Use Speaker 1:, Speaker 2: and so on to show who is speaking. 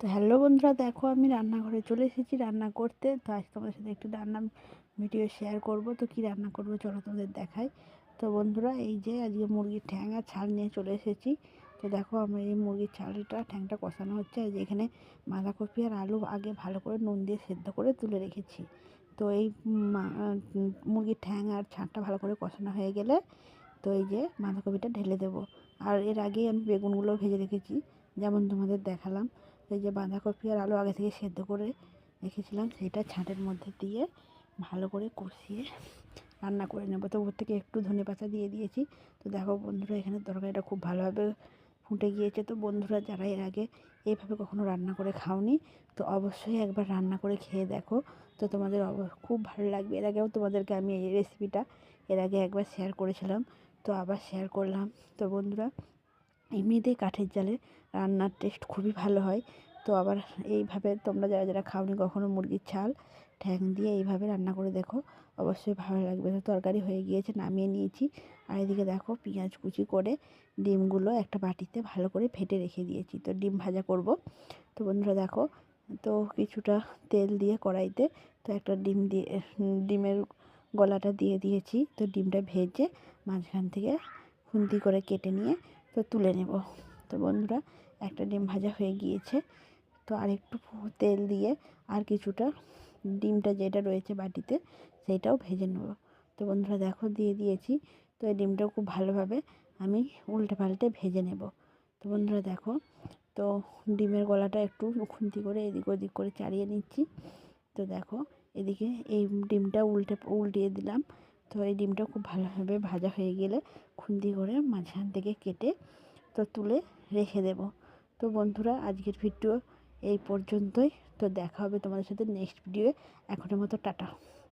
Speaker 1: তো হ্যালো বন্ধুরা, দেখো আমি রান্নাঘরে চলে এসেছি রান্না করতে। তো আজ তোমাদের সাথে একটু রান্না ভিডিও শেয়ার করব। তো কি রান্না করব চলো তোমাদের দেখাই। তো বন্ধুরা, এই যে আজকে মুরগির ঠ্যাং আর ছাল নিয়ে চলে এসেছি। তো দেখো আমার এই মুরগির ঠ্যাংটা কষানো হচ্ছে। আর যেখানে বাঁধাকপি আর আলু আগে ভালো করে নুন দিয়ে সেদ্ধ করে তুলে রেখেছি। তো এই মুরগির ঠ্যাং আর ছালটা ভালো করে কষানো হয়ে গেলে তো এই যে বাঁধাকপিটা ঢেলে দেবো। আর এর আগেই আমি বেগুনগুলো ভেজে রেখেছি, যেমন তোমাদের দেখালাম। এই যে বাঁধাকপি আর আলু আগে থেকে সেদ্ধ করে রেখেছিলাম, সেটা ছাঁটের মধ্যে দিয়ে ভালো করে কষিয়ে রান্না করে নেবো। তো ওর থেকে একটু ধনেপাতা দিয়ে দিয়েছি। তো দেখো বন্ধুরা, এখানে তরকারিটা খুব ভালোভাবে ফুটে গিয়েছে। তো বন্ধুরা, যারা এর আগে এইভাবে কখনো রান্না করে খাওনি, তো অবশ্যই একবার রান্না করে খেয়ে দেখো। তো তোমাদের খুব ভালো লাগবে। এর আগেও তোমাদেরকে আমি এই রেসিপিটা এর আগে একবার শেয়ার করেছিলাম, তো আবার শেয়ার করলাম। তো বন্ধুরা, এমনিতেই কাঠের জালে রান্নার টেস্ট খুবই ভালো হয়। তো আবার এইভাবে তোমরা যারা যারা খাওনি কখনো মুরগির ছাল ঠ্যাং দিয়ে এইভাবে রান্না করে দেখো, অবশ্যই ভালো লাগবে। তো তরকারি হয়ে গিয়েছে, নামিয়ে নিয়েছি। আর এদিকে দেখো পেঁয়াজ কুচি করে ডিমগুলো একটা বাটিতে ভালো করে ফেটে রেখে দিয়েছি। তো ডিম ভাজা করব। তো বন্ধুরা দেখো, তো কিছুটা তেল দিয়ে কড়াইতে তো একটা ডিমের গলাটা দিয়ে দিয়েছি। তো ডিমটা ভেজে মাঝখান থেকে খুন্তি করে কেটে নিয়ে তো তুলে নেব। তো বন্ধুরা, একটা ডিম ভাজা হয়ে গিয়েছে। তো আরেকটু তেল দিয়ে আর কিছুটা ডিমটা যেটা রয়েছে বাটিতে সেইটাও ভেজে নেব। তো বন্ধুরা দেখো, দিয়ে দিয়েছি। তো এই ডিমটাও খুব ভালোভাবে আমি উল্টে পাল্টে ভেজে নেব। তো বন্ধুরা দেখো, তো ডিমের গলাটা একটু খুন্তি করে এদিক ওদিক করে চাড়িয়ে নিচ্ছি। তো দেখো এদিকে এই ডিমটা উল্টিয়ে দিলাম। তো এই ডিমটা খুব ভালোভাবে ভাজা হয়ে গেলে খুন্তি করে মাঝখান থেকে কেটে তো তুলে রেখে দেব। তো বন্ধুরা, আজকের ভিডিও এই পর্যন্তই। তো দেখা হবে তোমাদের সাথে নেক্সট ভিডিওয়ে। এখনের মতো টাটা।